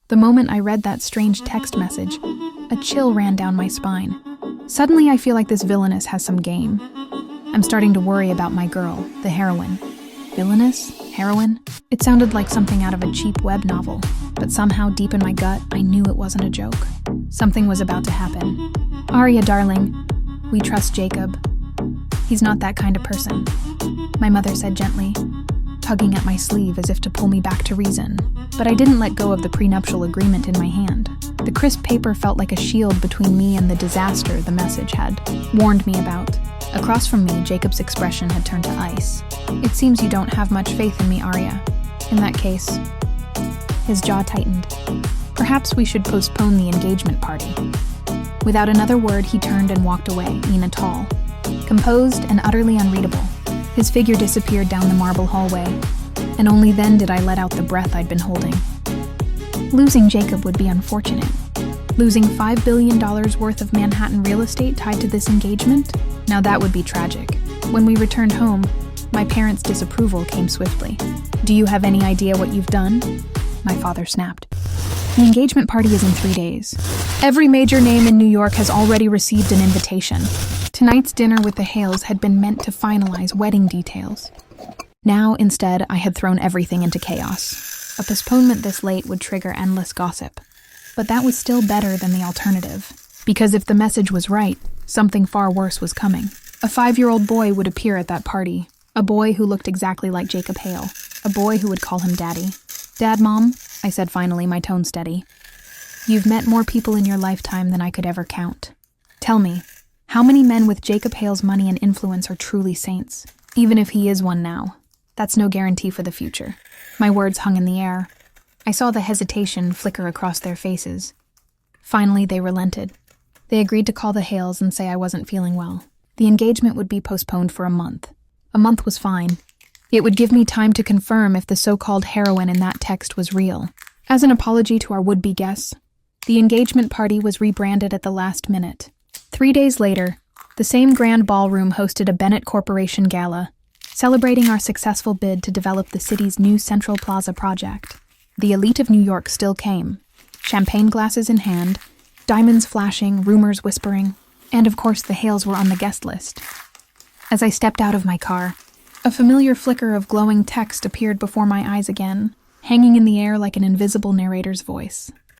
The moment I read that strange text message, a chill ran down my spine. Suddenly, I feel like this villainess has some game. I'm starting to worry about my girl, the heroine. Villainous? Heroine? It sounded like something out of a cheap web novel, but somehow deep in my gut, I knew it wasn't a joke. Something was about to happen. Arya, darling, we trust Jacob. He's not that kind of person, my mother said gently, tugging at my sleeve as if to pull me back to reason. But I didn't let go of the prenuptial agreement in my hand. The crisp paper felt like a shield between me and the disaster the message had warned me about. Across from me, Jacob's expression had turned to ice. It seems you don't have much faith in me, Arya. In that case, his jaw tightened. Perhaps we should postpone the engagement party. Without another word, he turned and walked away, Nina tall, composed and utterly unreadable. His figure disappeared down the marble hallway, and only then did I let out the breath I'd been holding. Losing Jacob would be unfortunate. Losing $5 billion worth of Manhattan real estate tied to this engagement? Now that would be tragic. When we returned home, my parents' disapproval came swiftly. Do you have any idea what you've done? My father snapped. The engagement party is in 3 days. Every major name in New York has already received an invitation. Tonight's dinner with the Hales had been meant to finalize wedding details. Now, instead, I had thrown everything into chaos. A postponement this late would trigger endless gossip. But that was still better than the alternative. Because if the message was right, something far worse was coming. A 5-year-old boy would appear at that party. A boy who looked exactly like Jacob Hale. A boy who would call him Daddy. Dad, Mom, I said finally, my tone steady. You've met more people in your lifetime than I could ever count. Tell me, how many men with Jacob Hale's money and influence are truly saints? Even if he is one now, that's no guarantee for the future. My words hung in the air. I saw the hesitation flicker across their faces. Finally, they relented. They agreed to call the Hales and say I wasn't feeling well. The engagement would be postponed for a month. A month was fine. It would give me time to confirm if the so-called heroine in that text was real. As an apology to our would-be guests, the engagement party was rebranded at the last minute. 3 days later, the same grand ballroom hosted a Bennett Corporation gala, celebrating our successful bid to develop the city's new Central Plaza project. The elite of New York still came, champagne glasses in hand, diamonds flashing, rumors whispering, and of course the Hales were on the guest list. As I stepped out of my car, a familiar flicker of glowing text appeared before my eyes again, hanging in the air like an invisible narrator's voice.